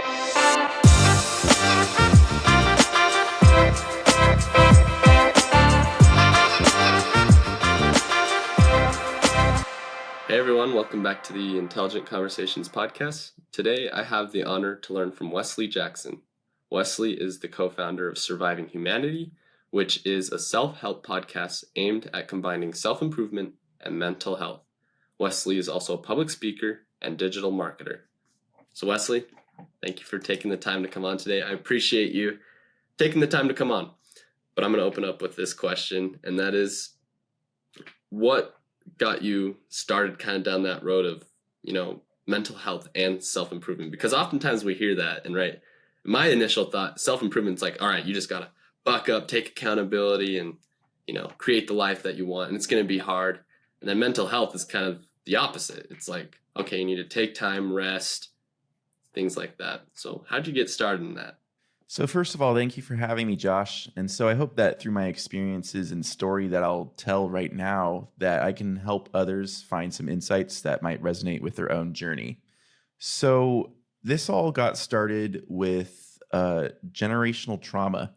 Hey everyone, welcome back to the Intelligent Conversations podcast. Today I have the honor to learn from Wesley Jackson. Wesley is the co-founder of Surviving Humanity, which is a self-help podcast aimed at combining self-improvement and mental health. Wesley is also a public speaker and digital marketer. So Wesley, thank you for taking the time to come on today. I appreciate you taking the time to come on. But I'm going to open up with this question, and that is, what got you started kind of down that road of, mental health and self-improvement? Because oftentimes we hear that, and right, my initial thought, self-improvement's like, all right, you just got to buck up, take accountability, and, create the life that you want. And it's going to be hard. And then mental health is kind of the opposite. It's like, okay, you need to take time, rest, things like that. So how'd you get started in that? So first of all, thank you for having me, Josh. And so I hope that through my experiences and story that I'll tell right now, that I can help others find some insights that might resonate with their own journey. So this all got started with generational trauma,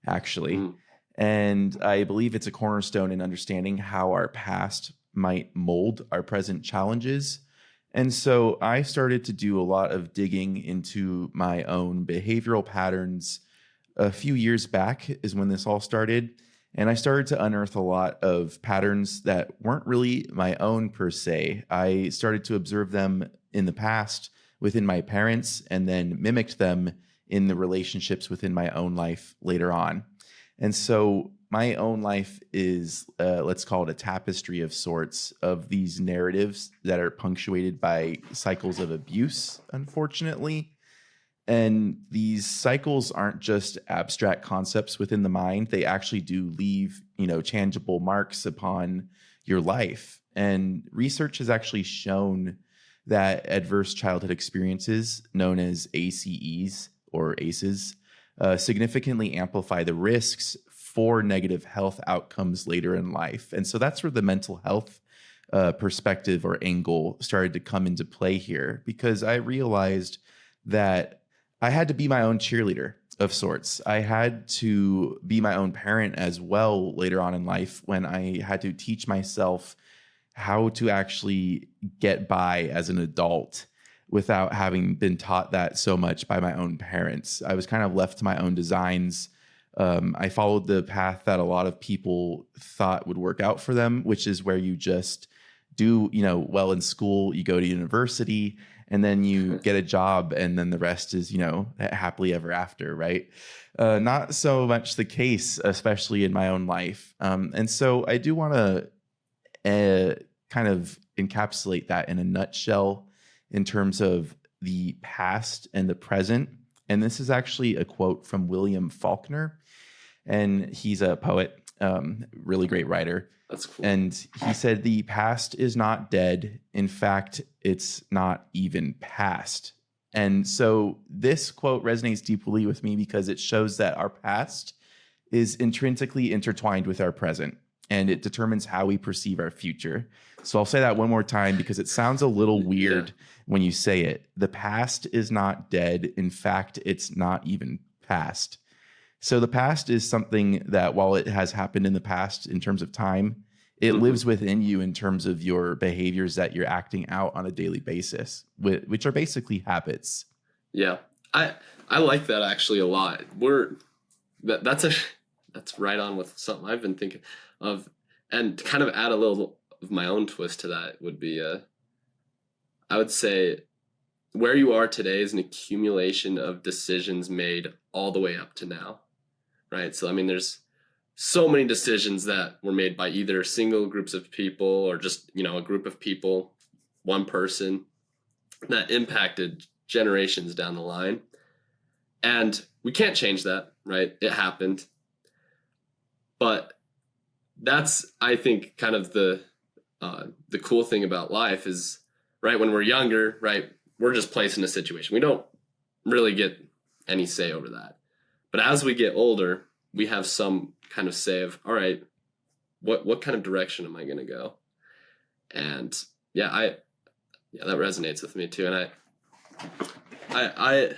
actually. And I believe it's a cornerstone in understanding how our past might mold our present challenges. And so I started to do a lot of digging into my own behavioral patterns. A few years back is when this all started. And I started to unearth a lot of patterns that weren't really my own per se. I started to observe them in the past within my parents and then mimicked them in the relationships within my own life later on. And so my own life is, let's call it a tapestry of sorts of these narratives that are punctuated by cycles of abuse, unfortunately. And these cycles aren't just abstract concepts within the mind. They actually do leave, tangible marks upon your life. And research has actually shown that adverse childhood experiences, known as ACEs or ACEs, significantly amplify the risks for negative health outcomes later in life. And so that's where the mental health perspective or angle started to come into play here, because I realized that I had to be my own cheerleader of sorts. I had to be my own parent as well later on in life, when I had to teach myself how to actually get by as an adult without having been taught that so much by my own parents. I was kind of left to my own designs. I followed the path that a lot of people thought would work out for them, which is where you just do, well in school, you go to university, and then you get a job, and then the rest is, happily ever after, right? Not so much the case, especially in my own life. And so I do want to kind of encapsulate that in a nutshell in terms of the past and the present. And this is actually a quote from William Faulkner. And he's a poet, really great writer. That's cool. And he said, "The past is not dead. In fact, it's not even past." And so this quote resonates deeply with me because it shows that our past is intrinsically intertwined with our present, and it determines how we perceive our future. So I'll say that one more time because it sounds a little weird when you say it. The past is not dead. In fact, it's not even past. So the past is something that, while it has happened in the past in terms of time, it lives within you in terms of your behaviors that you're acting out on a daily basis, which are basically habits. Yeah, I like that actually a lot. That's right on with something I've been thinking of, and to kind of add a little of my own twist to that would be, I would say, where you are today is an accumulation of decisions made all the way up to now, right? So, there's so many decisions that were made by either single groups of people or just, a group of people, one person, that impacted generations down the line. And we can't change that, right? It happened. But that's, I think, kind of the cool thing about life is, right, when we're younger, right, we're just placed in a situation. We don't really get any say over that. But as we get older, we have some kind of say of, all right, what kind of direction am I going to go? And that resonates with me too. And I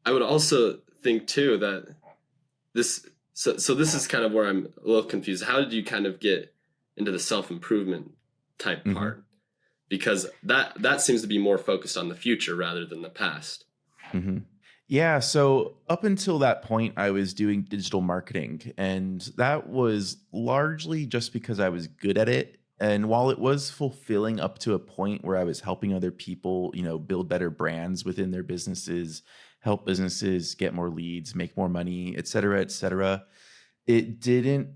I would also think too that so this is kind of where I'm a little confused. How did you kind of get into the self-improvement type Mm-hmm. part? Because that seems to be more focused on the future rather than the past. Mm-hmm. Yeah. So up until that point, I was doing digital marketing, and that was largely just because I was good at it. And while it was fulfilling up to a point where I was helping other people, build better brands within their businesses, help businesses get more leads, make more money, et cetera, it didn't,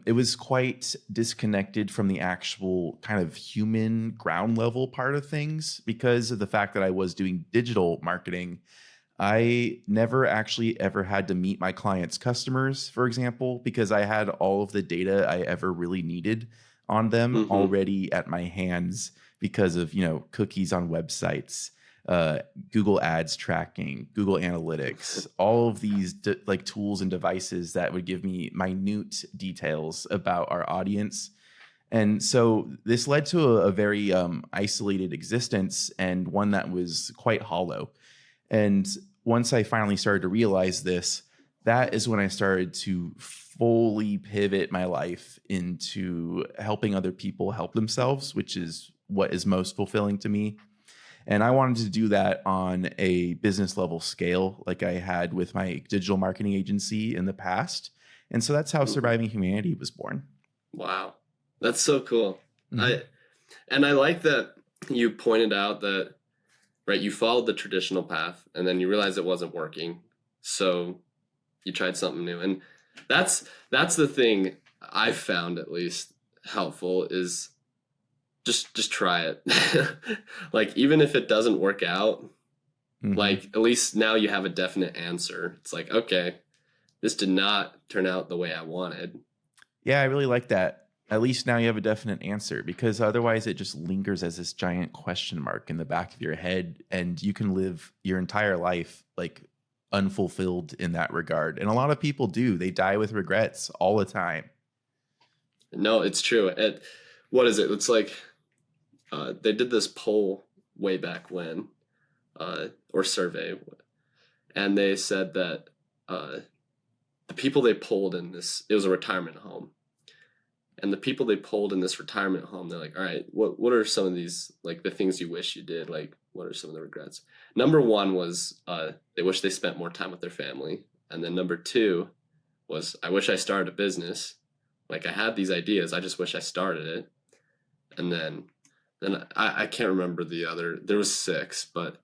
it was quite disconnected from the actual kind of human ground level part of things because of the fact that I was doing digital marketing. I never actually ever had to meet my clients' customers, for example, because I had all of the data I ever really needed on them Mm-hmm. already at my hands because of, cookies on websites, uh, Google Ads tracking, Google Analytics, all of these like tools and devices that would give me minute details about our audience. And so this led to a very isolated existence and one that was quite hollow. And once I finally started to realize this, that is when I started to fully pivot my life into helping other people help themselves, which is what is most fulfilling to me. And I wanted to do that on a business level scale, like I had with my digital marketing agency in the past. And so that's how Mm-hmm. Surviving Humanity was born. Wow, that's so cool. Mm-hmm. I like that you pointed out that, right, you followed the traditional path and then you realized it wasn't working, so you tried something new. And that's the thing I've found, at least, helpful, is just try it. Like, even if it doesn't work out, Mm-hmm. like, at least now you have a definite answer. It's like, okay, this did not turn out the way I wanted. Yeah, I really like that. At least now you have a definite answer because otherwise it just lingers as this giant question mark in the back of your head and you can live your entire life like unfulfilled in that regard. And a lot of people do. They die with regrets all the time. No, it's true. What is it? It's like they did this poll way back when, or survey, and they said that uh, the people they polled in this, it was a retirement home, and the people they polled in this retirement home, they're like, all right, what are some of these, like, the things you wish you did? Like, what are some of the regrets? Number one was they wish they spent more time with their family, and then number two was, I wish I started a business. Like, I had these ideas, I just wish I started it. And then I can't remember the other. There was six, but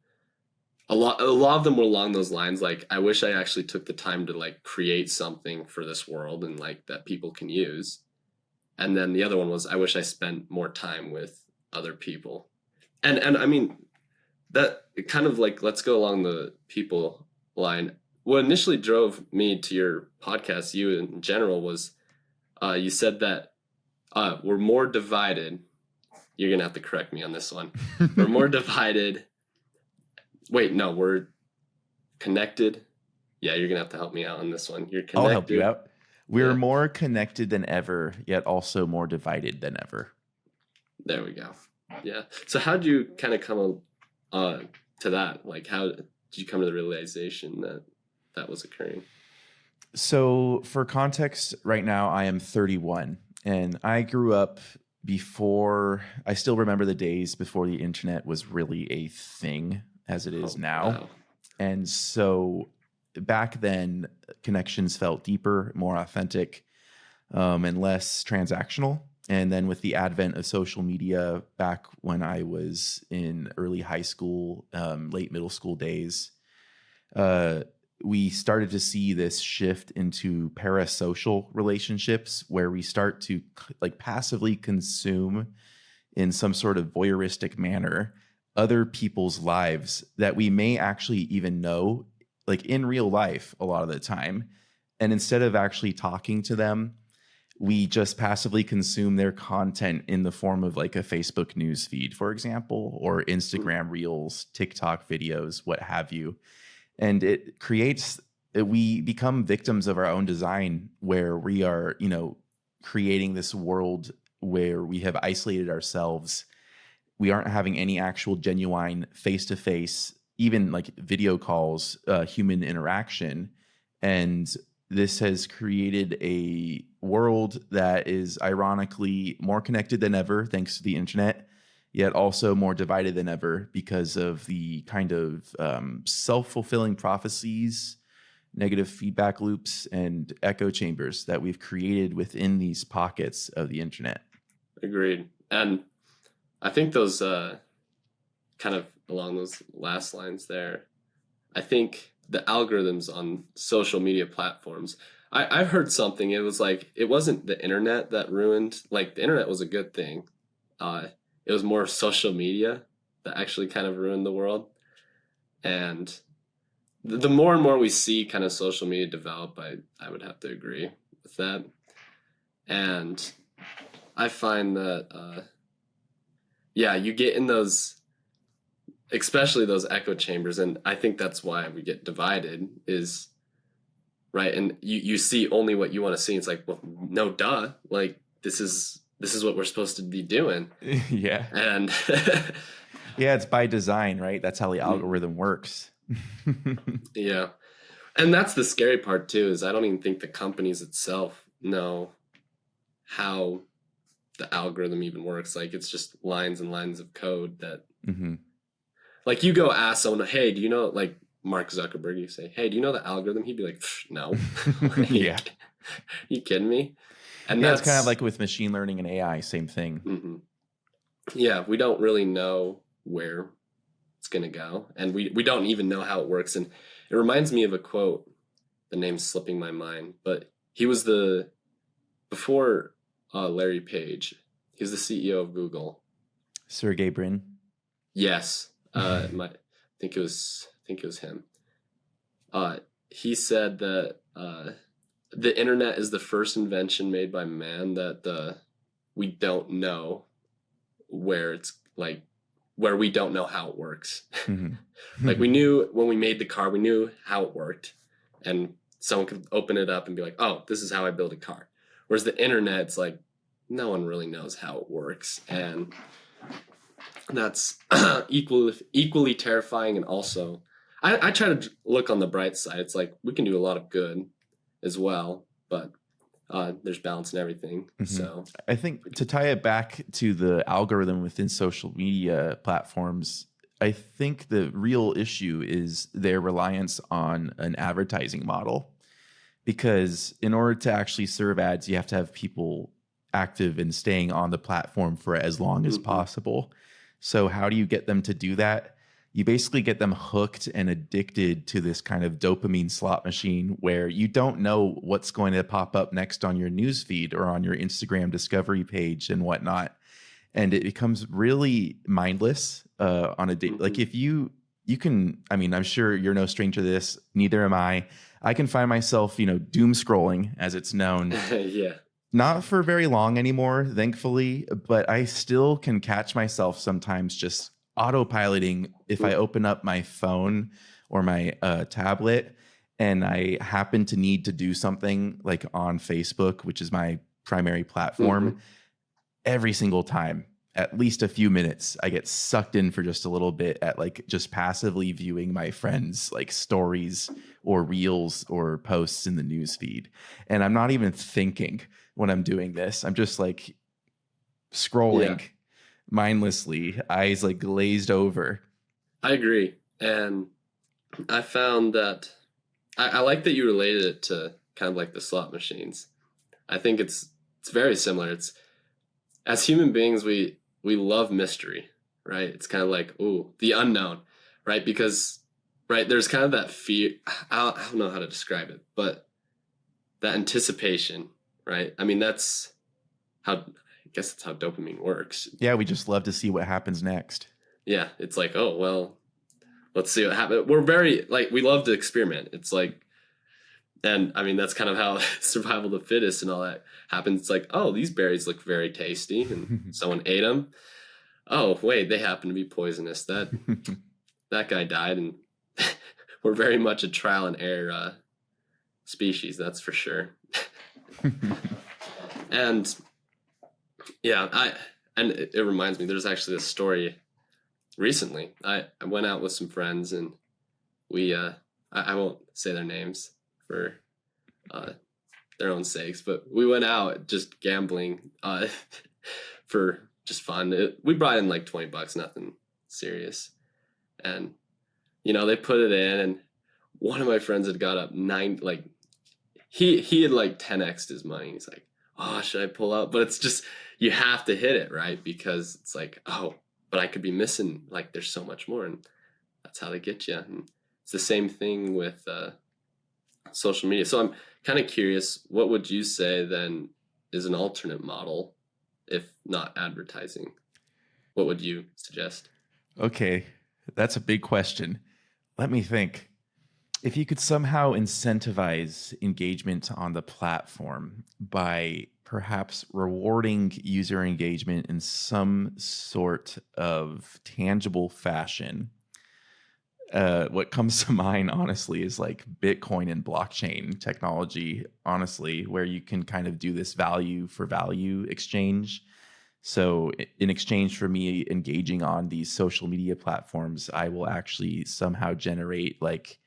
a lot of them were along those lines. Like, I wish I actually took the time to, like, create something for this world and, like, that people can use. And then the other one was, I wish I spent more time with other people. And I mean, that kind of, like, let's go along the people line. What initially drove me to your podcast, you in general, was you said that we're more divided. You're gonna have to correct me on this one. We're more divided. Wait, no, we're connected. Yeah, you're gonna have to help me out on this one. You're I'll help you connected. out. We're Yeah, more connected than ever, yet also more divided than ever. there we go. Yeah. So how did you kind of come to that? Like, how did you come to the realization that that was occurring? So, for context, right now I am 31 and I grew up before, I still remember the days before the internet was really a thing as it is Oh, now. wow. And so back then, connections felt deeper, more authentic, and less transactional. And then with the advent of social media back when I was in early high school, late middle school days, uh, we started to see this shift into parasocial relationships where we start to like passively consume in some sort of voyeuristic manner other people's lives that we may actually even know like in real life a lot of the time. And instead of actually talking to them, we just passively consume their content in the form of like a Facebook news feed, for example, or Instagram reels, TikTok videos, what have you. And it creates, we become victims of our own design where we are, creating this world where we have isolated ourselves. We aren't having any actual genuine face-to-face even like video calls, human interaction. And this has created a world that is ironically more connected than ever, thanks to the internet, yet also more divided than ever because of the kind of self-fulfilling prophecies, negative feedback loops, and echo chambers that we've created within these pockets of the internet. Agreed. And I think those kind of along those last lines there, I think the algorithms on social media platforms, I've heard something. It was like, it wasn't the internet that ruined, like the internet was a good thing. It was more social media that actually kind of ruined the world. And the more and more we see kind of social media develop, I would have to agree with that. And I find that, yeah, you get in those, especially those echo chambers, and I think that's why we get divided is, right, and you see only what you want to see. It's like, well, no, duh, like this is what we're supposed to be doing. Yeah. And yeah, it's by design, right? That's how the algorithm works. Yeah. And that's the scary part too, is I don't even think the companies itself know how the algorithm even works. Like it's just lines and lines of code that like you go ask someone, hey, do you know, like Mark Zuckerberg, you say, hey, do you know the algorithm? He'd be like, no. Like, yeah. You kidding me? And yeah, that's it's kind of like with machine learning and AI, same thing. Yeah, we don't really know where it's going to go. And we don't even know how it works. And it reminds me of a quote, the name's slipping my mind, but he was before Larry Page, he was the CEO of Google. Sergey Brin. Yes. I think it was him. He said that the internet is the first invention made by man that we don't know where it's like, where we don't know how it works. Like we knew when we made the car, we knew how it worked, and someone could open it up and be like, oh, this is how I build a car. Whereas the internet, it's like, no one really knows how it works. And that's equally terrifying. And also, I try to look on the bright side. It's like, we can do a lot of good as well, but there's balance in everything. So I think to tie it back to the algorithm within social media platforms, I think the real issue is their reliance on an advertising model. Because in order to actually serve ads, you have to have people active and staying on the platform for as long as possible. So how do you get them to do that? You basically get them hooked and addicted to this kind of dopamine slot machine where you don't know what's going to pop up next on your newsfeed or on your Instagram discovery page and whatnot. And it becomes really mindless on a day. Like if you can, I mean, I'm sure you're no stranger to this, neither am I. I can find myself, doom scrolling, as it's known. Yeah. Not for very long anymore, thankfully, but I still can catch myself sometimes just autopiloting if I open up my phone or my tablet and I happen to need to do something like on Facebook, which is my primary platform. Every single time, at least a few minutes, I get sucked in for just a little bit at like just passively viewing my friends' like stories or reels or posts in the news feed. And I'm not even thinking when I'm doing this. I'm just like scrolling mindlessly, eyes like glazed over. I agree. And I found that I like that you related it to kind of like the slot machines. I think it's very similar. It's, as human beings, we love mystery, right? It's kind of like, ooh, the unknown, right? Because, right, there's kind of that fear. I don't know how to describe it, but that anticipation, right? I mean, I guess that's how dopamine works. Yeah, we just love to see what happens next. Yeah, it's like, oh, well, let's see what happens. We're very, like, we love to experiment. It's like, and I mean, that's kind of how survival of the fittest and all that happens. It's like, oh, these berries look very tasty, and someone ate them. Oh, wait, they happen to be poisonous. That guy died, and we're very much a trial and error species, that's for sure. And yeah, it reminds me, there's actually this story recently. I went out with some friends and we I won't say their names for uh their own sakes, but we went out just gambling for just fun. We brought in like $20, nothing serious. And they put it in, and one of my friends had got up nine, like he had like 10x'd his money. He's like, oh, should I pull out? But it's just, you have to hit it, right? Because it's like, oh, but I could be missing, like there's so much more. And that's how they get you. And it's the same thing with social media. So I'm kind of curious, what would you say then is an alternate model if not advertising? What would you suggest? Okay, that's a big question. Let me think. If you could somehow incentivize engagement on the platform by perhaps rewarding user engagement in some sort of tangible fashion, what comes to mind, honestly, is like Bitcoin and blockchain technology, honestly, where you can kind of do this value for value exchange. So in exchange for me engaging on these social media platforms, I will actually somehow generate like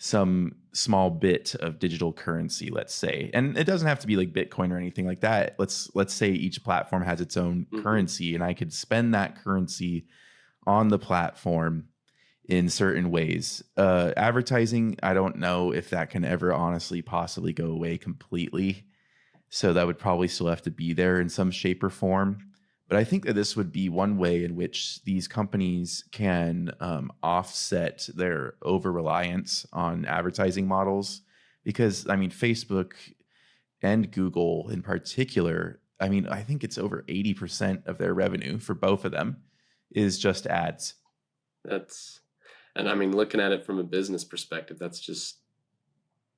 some small bit of digital currency, let's say. And it doesn't have to be like Bitcoin or anything like that. Let's say each platform has its own currency, and I could spend that currency on the platform in certain ways. Advertising, I don't know if that can ever honestly possibly go away completely. So that would probably still have to be there in some shape or form. But I think that this would be one way in which these companies can offset their over reliance on advertising models. Because, I mean, Facebook and Google in particular, I mean, I think it's over 80% of their revenue for both of them is just ads. And I mean, looking at it from a business perspective, that's just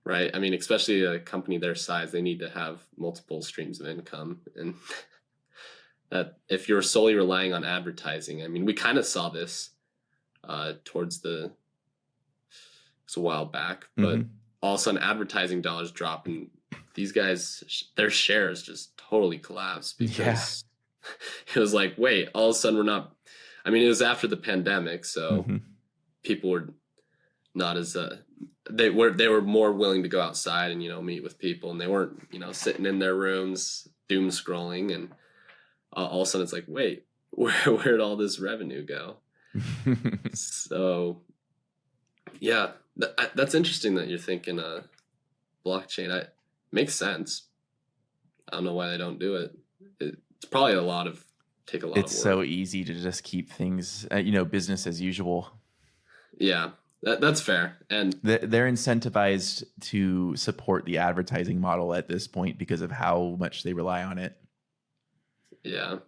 right. I mean, especially a company their size, they need to have multiple streams of income. And that if you're solely relying on advertising, I mean, we kind of saw this towards it's a while back, but all of a sudden advertising dollars drop, and these guys, their shares just totally collapsed because it was like, wait, all of a sudden we're not, I mean, it was after the pandemic, so people were not as they were more willing to go outside and meet with people, and they weren't sitting in their rooms doom scrolling, and all of a sudden it's like, wait, where'd all this revenue go? So yeah, that's interesting that you're thinking blockchain. It makes sense. I don't know why they don't do it. It's probably take a lot of work. It's so easy to just keep things business as usual. Yeah, that's fair. And they're incentivized to support the advertising model at this point because of how much they rely on it. Yeah.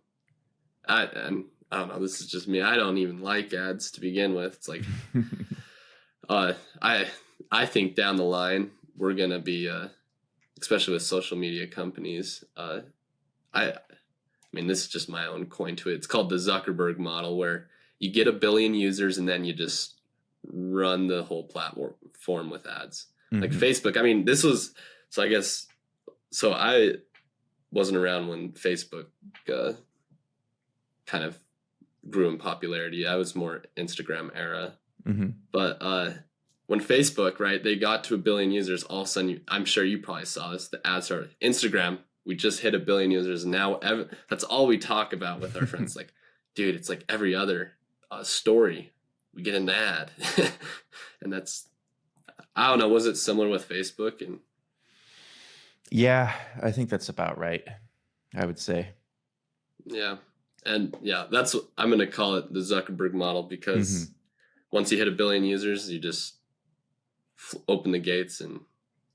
I don't know, this is just me. I don't even like ads to begin with. It's like I think down the line we're gonna be especially with social media companies, I mean, this is just my own coin to it. It's called the Zuckerberg model, where you get 1 billion users and then you just run the whole platform with ads. Like Facebook. I mean, I wasn't around when Facebook kind of grew in popularity. I was more Instagram era. But when Facebook, right, they got to 1 billion users, all of a sudden, I'm sure you probably saw this, the ads started. Instagram, we just hit 1 billion users, and now that's all we talk about with our friends. Like, dude, it's like every other story, we get an ad. And that's, I don't know, was it similar with Facebook? And yeah, I think that's about right, I would say. Yeah. And yeah, that's what I'm going to call it, the Zuckerberg model, because once you hit 1 billion users, you just open the gates, and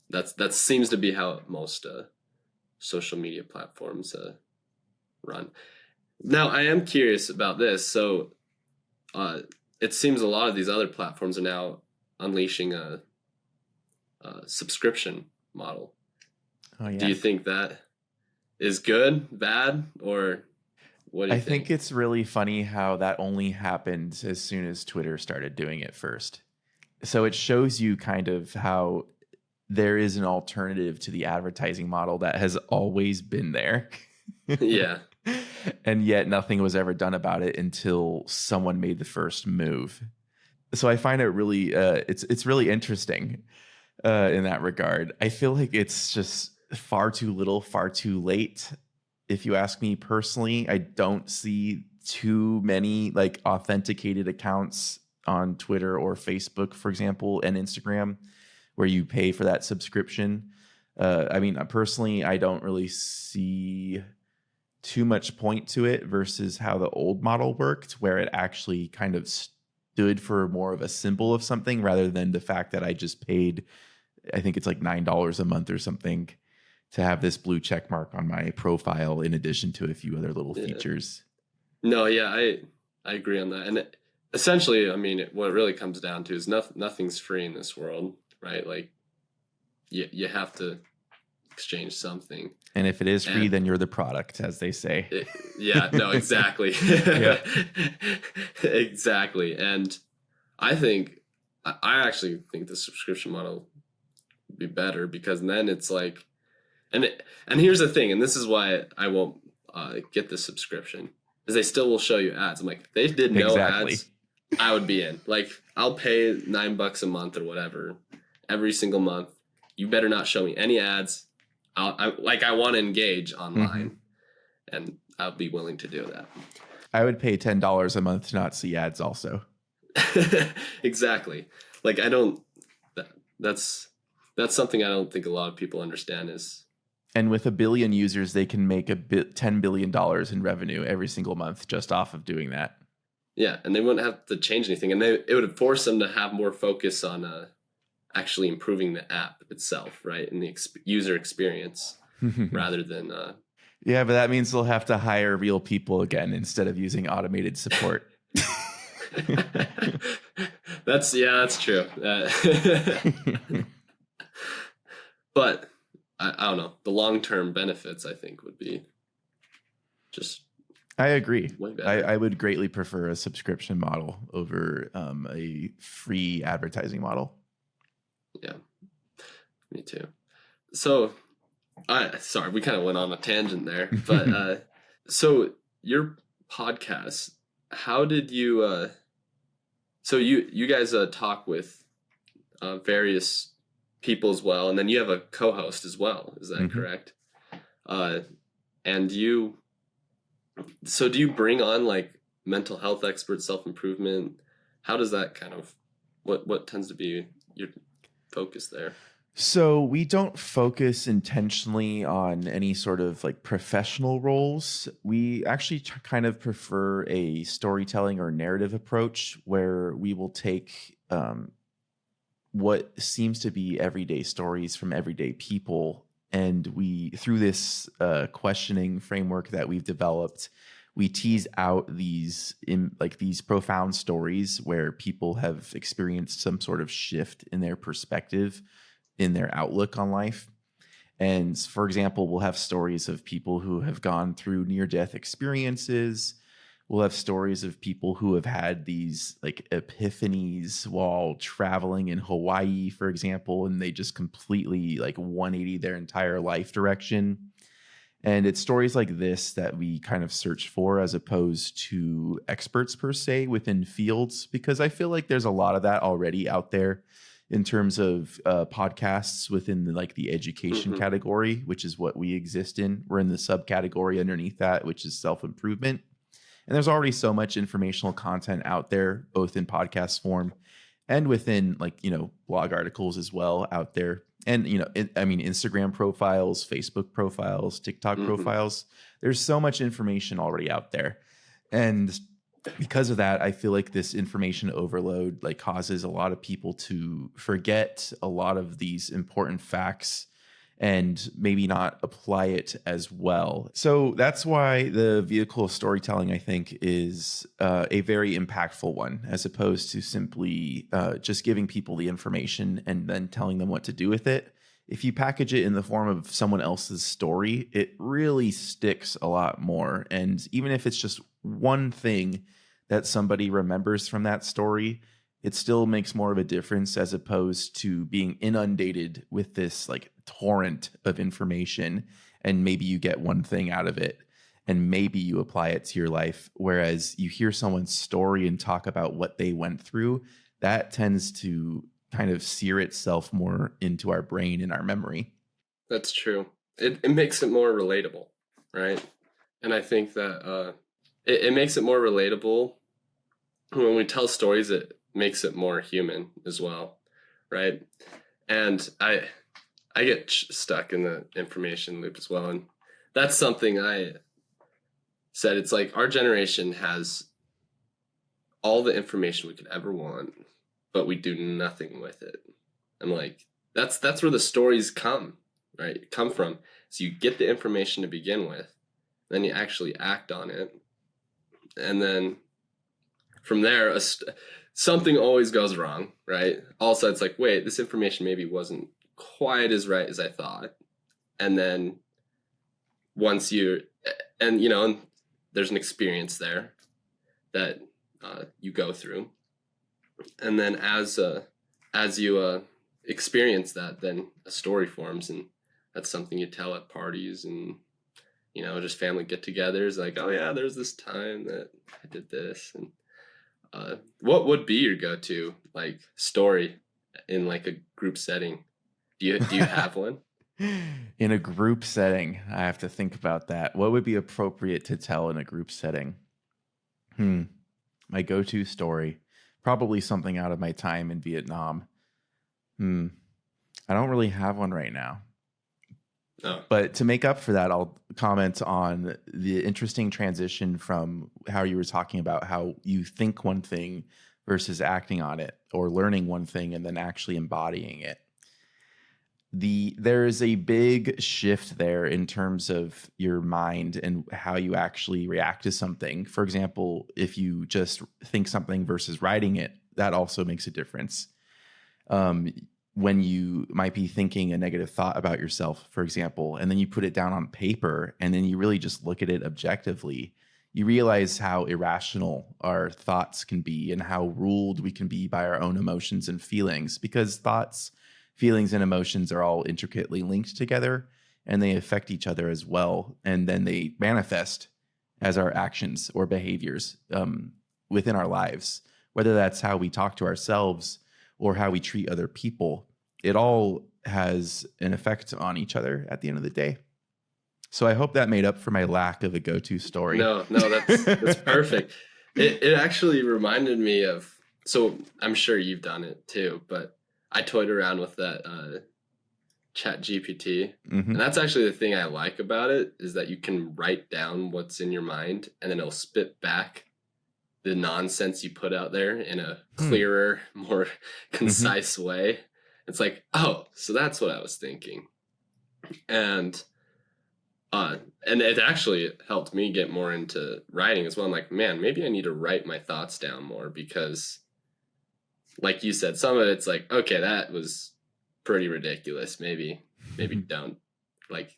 that seems to be how most social media platforms run. Now, I am curious about this. So it seems a lot of these other platforms are now unleashing a subscription model. Oh, yeah. Do you think that is good, bad, or what do you think? I think it's really funny how that only happened as soon as Twitter started doing it first. So it shows you kind of how there is an alternative to the advertising model that has always been there. Yeah. And yet nothing was ever done about it until someone made the first move. So I find it really it's really interesting in that regard. I feel like it's just far too little, far too late. If you ask me personally, I don't see too many like authenticated accounts on Twitter or Facebook, for example, and Instagram, where you pay for that subscription. I mean, personally, I don't really see too much point to it versus how the old model worked, where it actually kind of stood for more of a symbol of something rather than the fact that I just paid, I think it's like $9 a month or something to have this blue check mark on my profile in addition to a few other little features. No, yeah, I agree on that. And essentially, I mean, what it really comes down to is nothing's free in this world, right? Like you have to exchange something. And if it is free, then you're the product, as they say. Yeah, no, exactly. Exactly. And I actually think the subscription model would be better, because then it's like, and here's the thing, and this is why I won't get the subscription, is they still will show you ads. I'm like, if they did no ads, I would be in. Like, I'll pay $9 a month or whatever every single month. You better not show me any ads. I want to engage online, and I'll be willing to do that. I would pay $10 a month to not see ads also. Exactly. Like, that's something I don't think a lot of people understand is. And with 1 billion users, they can make $10 billion in revenue every single month just off of doing that. Yeah, and they wouldn't have to change anything, and it would force them to have more focus on actually improving the app itself, right, and the user experience, rather than. Yeah, but that means they'll have to hire real people again instead of using automated support. That's true. But I don't know. The long-term benefits, I think, would be just. I agree. Way better. I would greatly prefer a subscription model over a free advertising model. Yeah, me too. So, sorry, we kind of went on a tangent there, but so your podcast, how did you? So you guys talk with various people as well, and then you have a co-host as well. Is that correct? And so do you bring on like mental health experts, self-improvement? How does that kind of what tends to be your focus there? So we don't focus intentionally on any sort of like professional roles. We actually kind of prefer a storytelling or narrative approach where we will take what seems to be everyday stories from everyday people, and we, through this questioning framework that we've developed, we tease out these profound stories where people have experienced some sort of shift in their perspective, in their outlook on life. And for example, we'll have stories of people who have gone through near-death experiences. We'll have stories of people who have had these like epiphanies while traveling in Hawaii, for example, and they just completely like 180 their entire life direction. And it's stories like this that we kind of search for, as opposed to experts per se within fields, because I feel like there's a lot of that already out there in terms of podcasts within the education category, which is what we exist in. We're in the subcategory underneath that, which is self-improvement. And there's already so much informational content out there, both in podcast form and within blog articles as well out there. And, Instagram profiles, Facebook profiles, TikTok profiles. There's so much information already out there. And because of that, I feel like this information overload causes a lot of people to forget a lot of these important facts and maybe not apply it as well. So that's why the vehicle of storytelling, I think, is a very impactful one, as opposed to simply just giving people the information and then telling them what to do with it. If you package it in the form of someone else's story, it really sticks a lot more. And even if it's just one thing that somebody remembers from that story, it still makes more of a difference, as opposed to being inundated with this torrent of information and maybe you get one thing out of it. and maybe you apply it to your life. Whereas you hear someone's story and talk about what they went through, that tends to kind of sear itself more into our brain and our memory. That's true. It makes it more relatable, right? And I think that it makes it more relatable when we tell stories. It makes it more human as well, right? And I get stuck in the information loop as well, and that's something I said. It's like our generation has all the information we could ever want, but we do nothing with it. I'm like, that's where the stories come, right? Come from. So you get the information to begin with, then you actually act on it, and then from there, something always goes wrong, right? Also, it's like, wait, this information maybe wasn't quite as right as I thought, and then once you, and there's an experience there that you go through, and then as you experience that, then a story forms, and that's something you tell at parties and just family get-togethers. Like, oh yeah, there's this time that I did this. And what would be your go-to like story in like a group setting? Do you have one? In a group setting, I have to think about that. What would be appropriate to tell in a group setting? My go-to story, probably something out of my time in Vietnam. I don't really have one right now. Oh. But to make up for that, I'll comment on the interesting transition from how you were talking about how you think one thing versus acting on it, or learning one thing and then actually embodying it. There is a big shift there in terms of your mind and how you actually react to something. For example, if you just think something versus writing it, that also makes a difference. When you might be thinking a negative thought about yourself, for example, and then you put it down on paper and then you really just look at it objectively, you realize how irrational our thoughts can be and how ruled we can be by our own emotions and feelings, because thoughts, feelings, and emotions are all intricately linked together and they affect each other as well. And then they manifest as our actions or behaviors within our lives, whether that's how we talk to ourselves or how we treat other people. It all has an effect on each other at the end of the day. So I hope that made up for my lack of a go-to story. No, that's perfect. It actually reminded me of, so I'm sure you've done it too, but I toyed around with that Chat GPT. Mm-hmm. And that's actually the thing I like about it, is that you can write down what's in your mind and then it'll spit back the nonsense you put out there in a clearer, more concise way. It's like, oh, so that's what I was thinking. And it actually helped me get more into writing as well. I'm like, man, maybe I need to write my thoughts down more, because like you said, some of it's like, okay, that was pretty ridiculous. Maybe don't, like,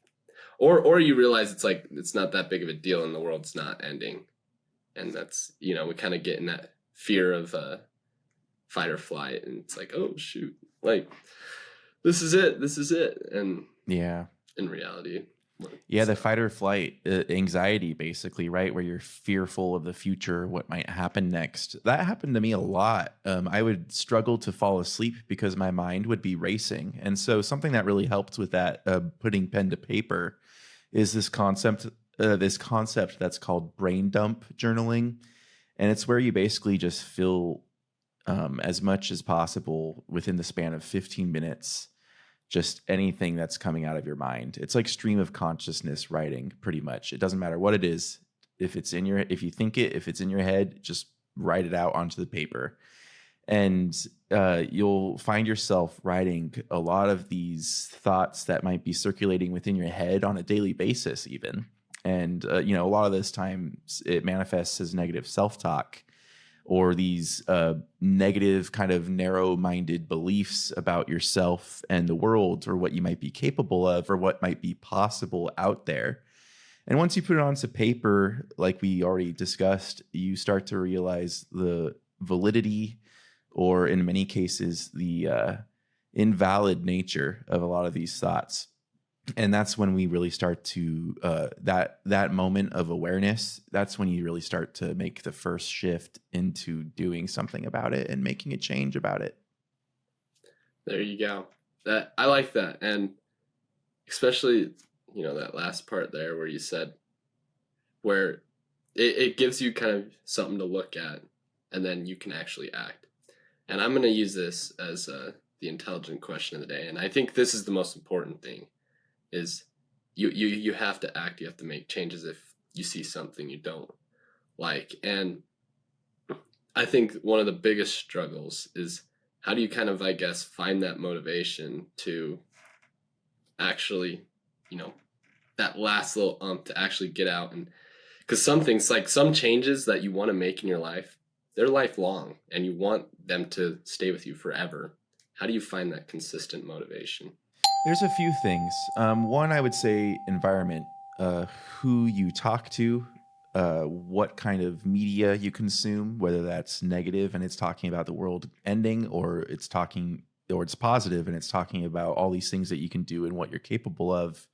or you realize it's like, it's not that big of a deal and the world's not ending. And that's, we kind of get in that fear of fight or flight. And it's like, oh, shoot, like, this is it. And yeah, in reality. Yeah, the fight or flight anxiety, basically, right? Where you're fearful of the future, what might happen next. That happened to me a lot. I would struggle to fall asleep because my mind would be racing. And so something that really helped with that, putting pen to paper, is this concept that's called brain dump journaling. And it's where you basically just fill as much as possible within the span of 15 minutes, just anything that's coming out of your mind. It's like stream of consciousness writing, pretty much. It doesn't matter what it is. If you think it, if it's in your head, just write it out onto the paper. And you'll find yourself writing a lot of these thoughts that might be circulating within your head on a daily basis even. And, a lot of this times it manifests as negative self-talk, or these negative kind of narrow-minded beliefs about yourself and the world, or what you might be capable of, or what might be possible out there. And once you put it onto paper, like we already discussed, you start to realize the validity, or in many cases, the invalid nature of a lot of these thoughts. And that's when we really start to that moment of awareness. That's when you really start to make the first shift into doing something about it and making a change about it. There you go. That I like that, and especially that last part there where you said where it gives you kind of something to look at, and then you can actually act. And I'm going to use this as the intelligent question of the day, and I think this is the most important thing: is you have to act. You have to make changes if you see something you don't like. And I think one of the biggest struggles is how do you kind of, I guess, find that motivation to actually, you know, that last little to actually get out. And because some things, like some changes that you want to make in your life, they're lifelong and you want them to stay with you forever. How do you find that consistent motivation? There's a few things. One, I would say environment, uh, who you talk to, what kind of media you consume, whether that's negative and it's talking about the world ending, or it's positive and it's talking about all these things that you can do and what you're capable of.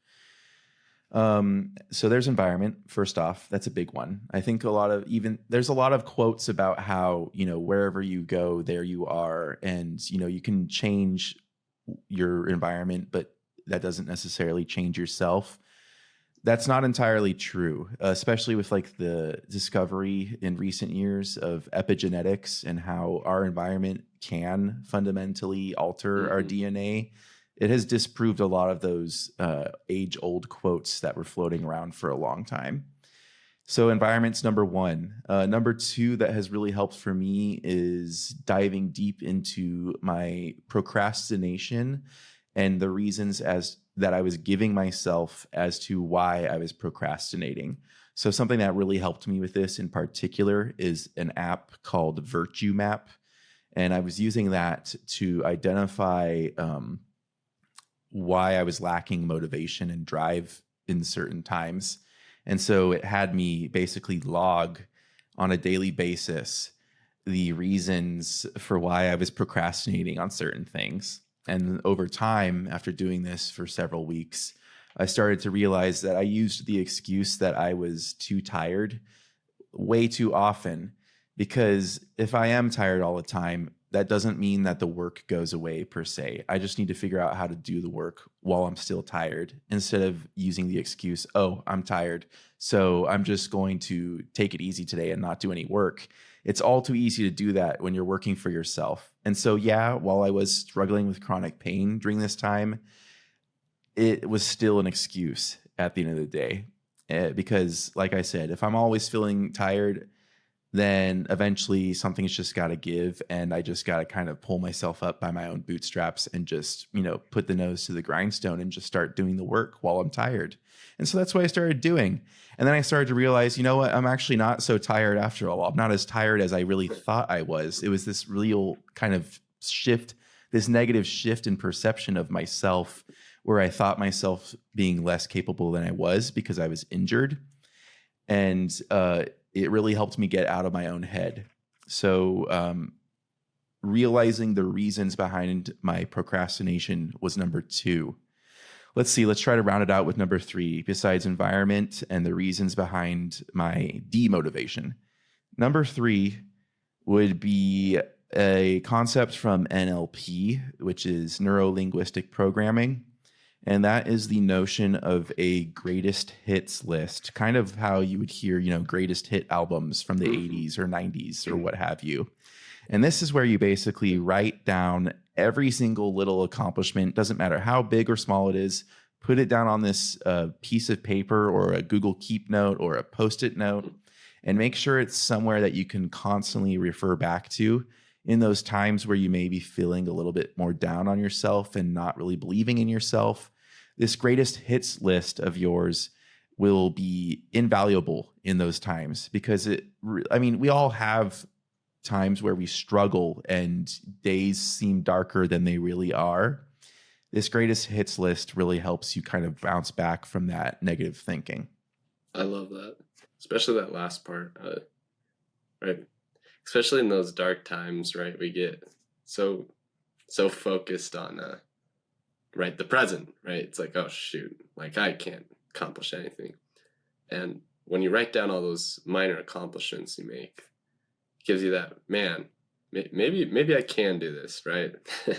So there's environment, first off. That's a big one. I think there's a lot of quotes about how, wherever you go, there you are. And, you can change your environment, but that doesn't necessarily change yourself. That's not entirely true, especially with like the discovery in recent years of epigenetics and how our environment can fundamentally alter our Mm-hmm. DNA. It has disproved a lot of those age-old quotes that were floating around for a long time. So environment's number one. Number two that has really helped for me is diving deep into my procrastination and the reasons as that I was giving myself as to why I was procrastinating. So something that really helped me with this in particular is an app called Virtue Map. And I was using that to identify why I was lacking motivation and drive in certain times. And so it had me basically log on a daily basis the reasons for why I was procrastinating on certain things. And over time, after doing this for several weeks, I started to realize that I used the excuse that I was too tired way too often. Because if I am tired all the time, that doesn't mean that the work goes away per se. I just need to figure out how to do the work while I'm still tired instead of using the excuse, oh, I'm tired, so I'm just going to take it easy today and not do any work. It's all too easy to do that when you're working for yourself. And so, yeah, while I was struggling with chronic pain during this time, it was still an excuse at the end of the day. Because, like I said, if I'm always feeling tired, then eventually something's just got to give. And I just got to kind of pull myself up by my own bootstraps and just, put the nose to the grindstone and just start doing the work while I'm tired. And so that's what I started doing. And then I started to realize, you know what? I'm actually not so tired after all. I'm not as tired as I really thought I was. It was this real kind of shift, this negative shift in perception of myself, where I thought myself being less capable than I was because I was injured. And it really helped me get out of my own head. So realizing the reasons behind my procrastination was number two. Let's try to round it out with number three, besides environment and the reasons behind my demotivation. Number three would be a concept from NLP, which is neuro linguistic programming. And that is the notion of a greatest hits list, kind of how you would hear, greatest hit albums from the 80s or 90s or what have you. And this is where you basically write down every single little accomplishment, doesn't matter how big or small it is, put it down on this piece of paper or a Google Keep note or a Post-it note, and make sure it's somewhere that you can constantly refer back to in those times where you may be feeling a little bit more down on yourself and not really believing in yourself. This greatest hits list of yours will be invaluable in those times because we all have times where we struggle and days seem darker than they really are. This greatest hits list really helps you kind of bounce back from that negative thinking. I love that, especially that last part, right? Especially in those dark times, right? We get so focused on right, the present, right? It's like, oh shoot, like I can't accomplish anything. And when you write down all those minor accomplishments you make, it gives you that, man, maybe I can do this, right? It gives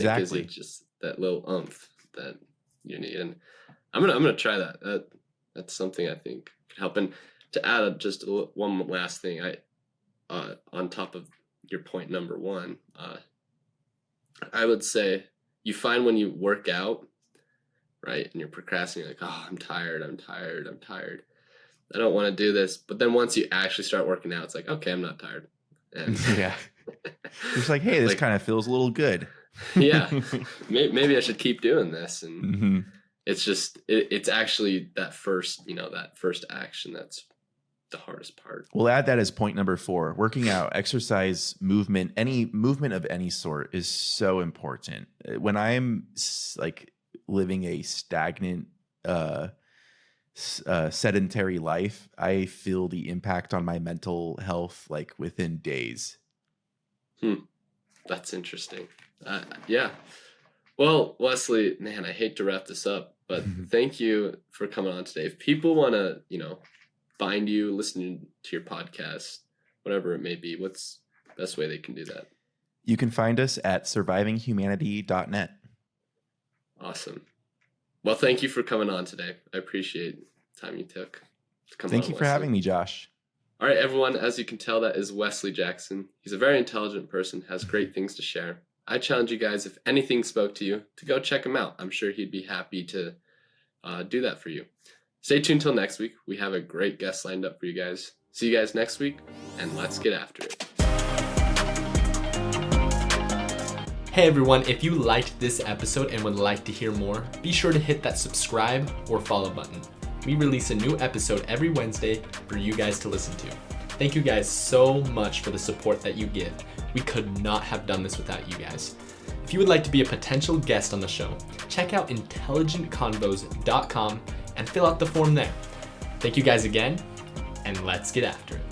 you Exactly. just that little umph that you need. And I'm gonna try that. That's something I think could help. And to add just one last thing, on top of your point number one, I would say you find when you work out, right, and you're procrastinating, like, oh, I'm tired, I don't want to do this. But then once you actually start working out, it's like, okay, I'm not tired. And Yeah. It's like, hey, this like, kind of feels a little good. yeah, maybe I should keep doing this. And Hmm. it's just, it's actually that first action that's the hardest part. We'll add that as point number 4. Working out, exercise, movement, any movement of any sort is so important. When I'm like living a stagnant, sedentary life, I feel the impact on my mental health like within days. That's interesting. Yeah. Well, Wesley, man, I hate to wrap this up, but thank you for coming on today. If people want to, find you, listening to your podcast, whatever it may be, what's the best way they can do that? You can find us at survivinghumanity.net. Awesome. Well, thank you for coming on today. I appreciate the time you took to come on. Thank you for having me, Josh. All right, everyone, as you can tell, that is Wesley Jackson. He's a very intelligent person, has great things to share. I challenge you guys, if anything spoke to you, to go check him out. I'm sure he'd be happy to do that for you. Stay tuned till next week. We have a great guest lined up for you guys. See you guys next week, and let's get after it. Hey everyone, if you liked this episode and would like to hear more, be sure to hit that subscribe or follow button. We release a new episode every Wednesday for you guys to listen to. Thank you guys so much for the support that you give. We could not have done this without you guys. If you would like to be a potential guest on the show, check out intelligentconvos.com and fill out the form there. Thank you guys again, and let's get after it.